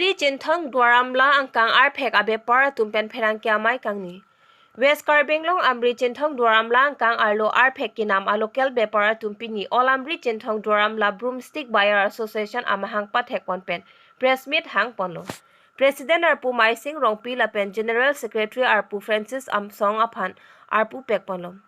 Amri Chingthong Duar-Amla angkang Arphek bepar atum pherangke amei kangni. West Karbenglong Amri Chingthong Duar-Amla angkang arlo Arphek kinam local bepar atum pini all Amri Chingthong Duar-Amla Broom Stick Buyer Association amahang pathek ponpen press meet hang ponlo. President Arpu Maising Rongpi lapen General Secretary Arpu Francis Amsong aphan Arpu pek ponlo.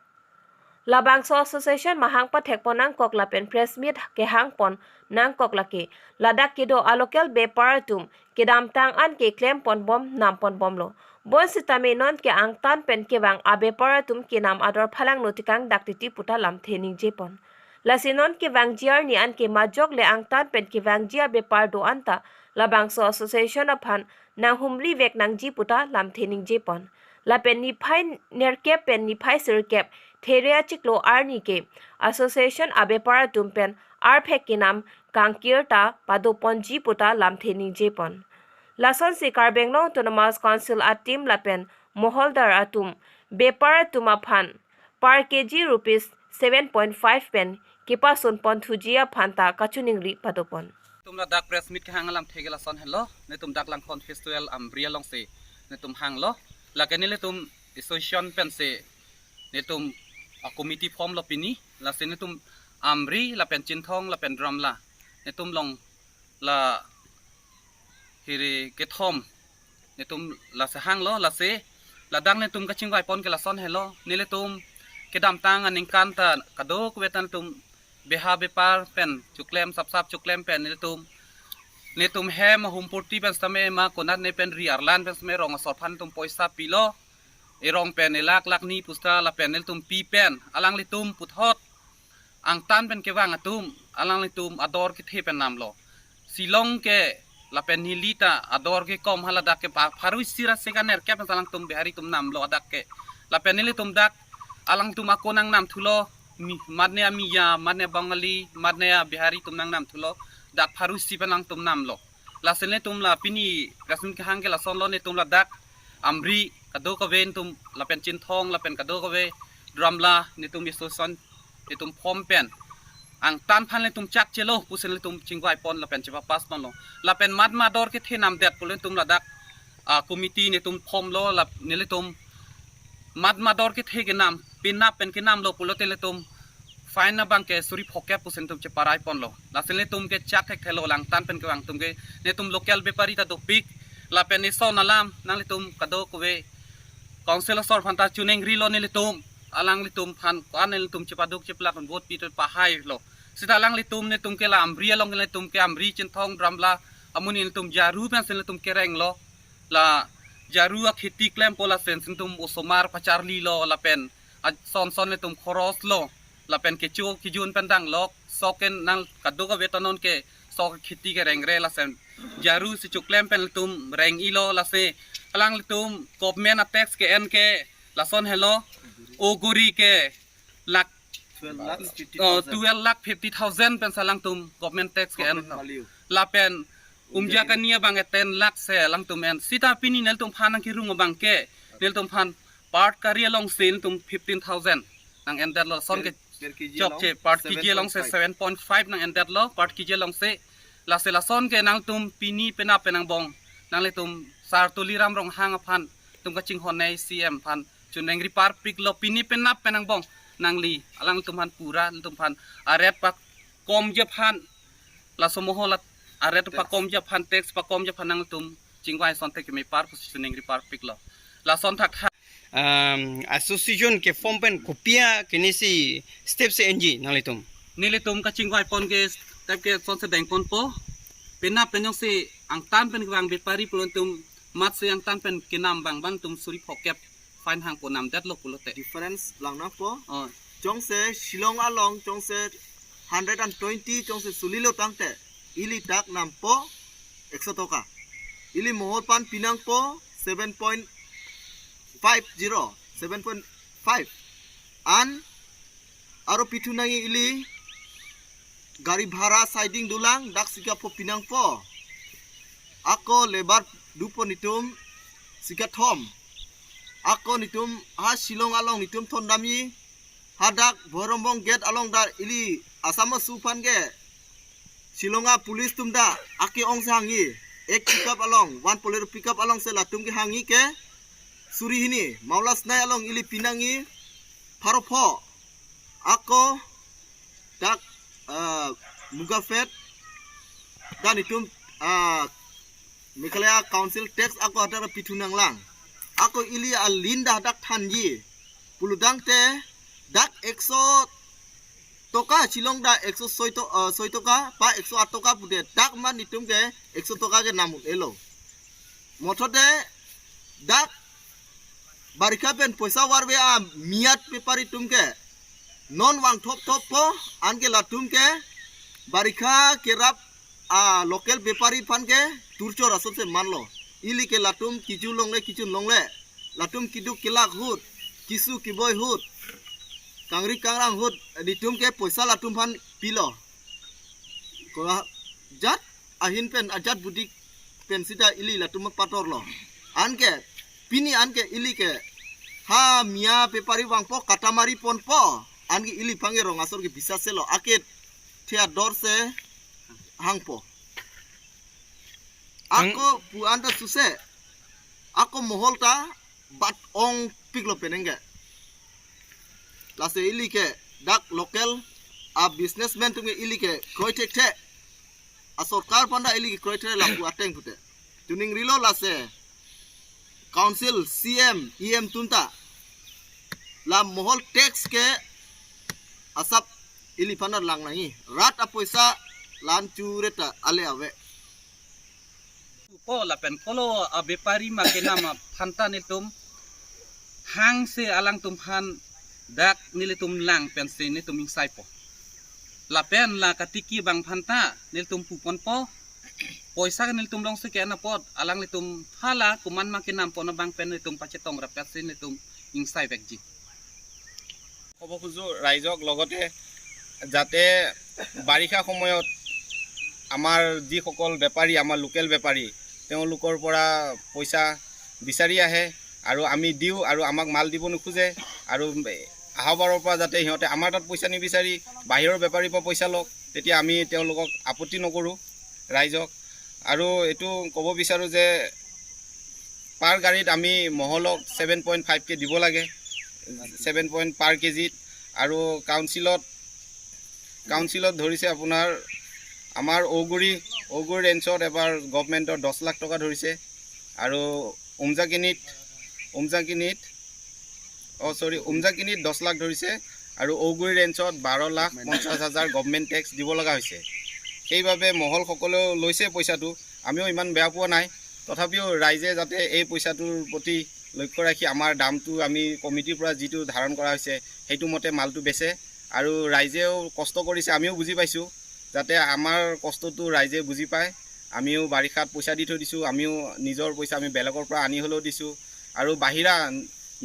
Labangso Association mahang pathek ponang kok lapen press meet ke hang pon nang kok laki ladak kido alokel bepar atum kedam tang an ke claim pon bom nam pon bom lo bon sitame non ke ang tan pen ke bang bepar atum ke nam ador phalang notikang daktiti puta lam thening je pon lasinon ke bang jiar ni an ke majok le ang tan pen ke bang jia bepar do anta labangso Association aphan nang humli vek nang ji puta lam thening je pon lapen ni phai nerkep pen ni phai sirkep Theria chiklo arni ke Association bepar atum pen Arphek kinam kangkirta pado ponji puta lamtheni jepon. Lason si Karbenglong Autonomous Council atim lapen moholdar atum bepar atum aphan per kg rupees 7.5 pen kipasun pon thujia phanta kachuningri padopon. Tumla dak press meet ke hangalam thegela son hello ne tum dak lang kon festival Amri long se ne tum hanglo lakenile tum association pen se ne tum committee form lo pini la se ne tum Amri la pen Chingthong la pen Duar-Amla ne tum long la hiri ke thom ne tum la se hang lo la se la dang ne tum ka chingwai pon ke la son hello ne le tum ke dam tang aning kanta kado ku wetan tum beha bepar pen chuklem sap chuklem pen ne tum hem hum purti pen same ma konat ne pen ri arlan pen sme rong asor phan tum poisa pilo erong pen elak ni pusta la pen ne tum pi pen alang le tum puthot ang tan pen ke wang atum alang litum ador ke the pen namlo silong ke la pen hilita ador ke kom halada ke pharu sira sekaner ke pen alang tum behari tum namlo adak ke la pen litum dak alang tum akonang nam thulo madne amiya madne bangali madne behari tum nang nam thulo dak pharu si pen alang tum namlo la senle tum la pini rasun ke hang ke la son lo ne tum la dak Amri kado ka ven tum la pen Chingthong la pen kado ka ve Duar-Amla ne tum son tum pom pen ang tan phan le tum chak chelo pusen le tum chingwai pon la pen chipa pas pon lo la pen mad mador ke the nam det pulen tum la dak committee ne tum pom lo la ne le tum mad mador ke the ke nam pinap pen ke nam lo pulote le tum fine na bang ke suri phoke pusen tum cheparai pon lo la sen le tum ke chak ke thelo lang tan pen ke wang tum ke ne tum local bepari ta do pik la pen ne son alam nang le tum kado ko ve council sor phanta chuneng ri lo ne le tum alang litum phan kan litum cepaduk ceplak bot pitot pahai lo sita alang litum ne tum ke la Amri long le tum ke Amri Chingthong Duar-Amla amunin litum jaru pen sen litum kereng lo la jaru a khiti klem pola sen tum osomar pacharli lo la pen son litum khoros lo la pen ke chu ki jun pen dang lok soken nang kaduk wetanon ke sok khiti ke reng re la sen jaru si chuklem pen litum reng ilo la se alang litum government tax ke en ke la son hello Oguri ke lak 12,50,000 pen salang tum government tax ke la pen umja kania bang 10 lakh se lang tum en sita pini nel tum phan ki rung bang ke nel tum phan part career long sin tum 15,000 nang en dat lo son ke job che part ki je long se 7.5 nang en dat lo part ki je long se la son ke nang tum pini pena penang bong nang le tum sar tuliram rong hang phan tum ka ching honai cm phan chuneng ri par pik lo pini penap penang bong nangli alang tumhan pura tumhan aret pak kom je phan la somoho la aret pak kom je phan tax pak kom je phanang tum chingwai son te ke me par chuneng ri par pik lo la son thak association ke form pen kopia kinisi step se enji nalitum nile tum ka chingwai pon ke step ke son se deng pon po penap penyong se ang tan pen wang bepari pulon tum mat se ang tan pen kinam bang bang tum suri phokep fine hang po nam dat lo pulote difference lang na po chong se Shillong along chong se 120 chong se sulilo tangte ili tak nam po 100 toka ili mohor pan pinang po 7.5 an aro pitu nangi ili gari bhara siding dulang dak sika po pinang po ako lebar dupo nitum sika thom ako nitum Shillong along nitum thon dami hadak borombong gate along dar ili asama supan ge Shillonga police tumda aki ong sangi एक pickup along wan polero pickup along se latum ke hangi ke suri hini maulas nai along ili pinangi pharopho ako dak mugafet dan itum Meghalaya Council tax ako adara pitunang lang ako ili alinda dak thanji puludang te dak 100 toka chilong da 106 toka pa 108 toka pude dak man nitum ke 100 toka ke namun elo mothode dak barika pen poisa warbe a miat pepari tumke non wang top po anke latum ke barika kerap local bepari pan ke turchor asot se manlo ili ke latum kichu longle latum kidu kilak hut kisu kiboy hut kangri kangrang hut ditum ke poisa latum pan pilo ko jat ahin pen ajat budik pen sida ili latum pator lo anke pini anke ili ke ha mia pepari wang po katamari pon po anki ili pange rong asor ke bisa selo aket thea dor se hangpo ako pu anda suse ako moholta bat ong piklo penenge lase ili ke dak local a businessman tunge ili ke kroitek the a sarkar panda ili ke kroitek la pu ateng pute tuning rilo lase council cm em tunta la mohol tax ke asap ili panda lang nai rat a poisa lan chureta ale ave po la pen kolo a bepari makena ma phanta nitum hang se alang tum phan dak nilitum lang pen se nitum insai po la pen la katiki bang phanta nilitum pupon po poisa nilitum long se ke na pot alang nitum phala kuman makenam po na bang pen nitum pachetong rapet se nitum insai vekji ক'ব খোজো ৰাইজক লগতে যাতে বাৰিষা সময়ত আমাৰ যিসকল বেপাৰী আমাৰ লোকেল বেপাৰী তেওঁলোকৰ পৰা পইচা বিচাৰি আহে আৰু আমি দিওঁ আৰু আমাক মাল দিব নোখোজে আৰু আহবাৰৰ পৰা যাতে সিহঁতে আমাৰ তাত পইচা নিবিচাৰি বাহিৰৰ বেপাৰীৰ পৰা পইচা লওক তেতিয়া আমি তেওঁলোকক আপত্তি নকৰোঁ ৰাইজক আৰু এইটো ক'ব বিচাৰোঁ যে পাৰ গাড়ীত আমি মহলক 7.5 কে দিব লাগে 7 পইণ্ট পাৰ কেজিত আৰু কাউন্সিলত ধৰিছে আপোনাৰ আমাৰ ঔগুৰি ৰেঞ্চত এবাৰ গভৰ্ণমেণ্টৰ 10 লাখ টকা ধৰিছে আৰু উমজাকিনিত 10 লাখ ধৰিছে আৰু ঔগুৰি ৰেঞ্চত 12,50,000 গভৰ্ণমেণ্ট টেক্স দিব লগা হৈছে সেইবাবে মহলসকলেও লৈছে পইচাটো আমিও ইমান বেয়া পোৱা নাই তথাপিও ৰাইজে যাতে এই পইচাটোৰ প্ৰতি লক্ষ্য ৰাখি আমাৰ দামটো আমি কমিটিৰ পৰা যিটো ধাৰণ কৰা হৈছে সেইটো মতে মালটো বেচে আৰু ৰাইজেও কষ্ট কৰিছে আমিও বুজি পাইছোঁ যাতে আমাৰ কষ্টটো ৰাইজে বুজি পায় আমিও বাৰিষাত পইচা দি থৈ দিছোঁ আমিও নিজৰ পইচা আমি বেলেগৰ পৰা আনি হ'লেও দিছোঁ আৰু বাহিৰা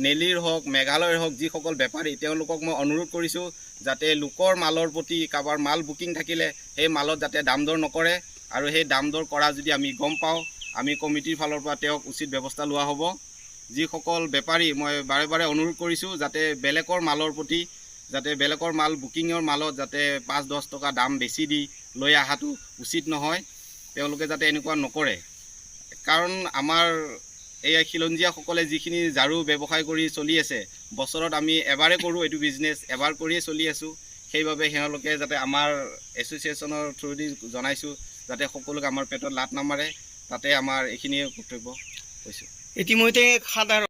নেলিৰ হওক মেঘালয়ৰ হওক যিসকল বেপাৰী তেওঁলোকক মই অনুৰোধ কৰিছোঁ যাতে লোকৰ মালৰ প্ৰতি কাৰোবাৰ মাল বুকিং থাকিলে সেই মালত যাতে দাম দৰ নকৰে আৰু সেই দাম দৰ কৰা যদি আমি গম পাওঁ আমি কমিটিৰ ফালৰ পৰা তেওঁক উচিত ব্যৱস্থা লোৱা হ'ব যিসকল বেপাৰী মই বাৰে বাৰে অনুৰোধ কৰিছোঁ যাতে বেলেগৰ মালৰ প্ৰতি যাতে বেলেগৰ মাল বুকিঙৰ মালত যাতে 5-10 টকা দাম বেছি দি লৈ অহাটো উচিত নহয় তেওঁলোকে যাতে এনেকুৱা নকৰে কাৰণ আমাৰ এই খিলঞ্জীয়াসকলে যিখিনি ঝাৰু ব্যৱসায় কৰি চলি আছে বছৰত আমি এবাৰে কৰোঁ এইটো বিজনেছ এবাৰ কৰিয়ে চলি আছোঁ সেইবাবে তেওঁলোকে যাতে আমাৰ এছ'চিয়েশ্যনৰ থ্ৰুদি জনাইছোঁ যাতে সকলোকে আমাৰ পেটত লাত নামাৰে তাতে আমাৰ এইখিনিয়ে কৰ্তব্য কৈছোঁ ইতিমধ্যে 7 আৰু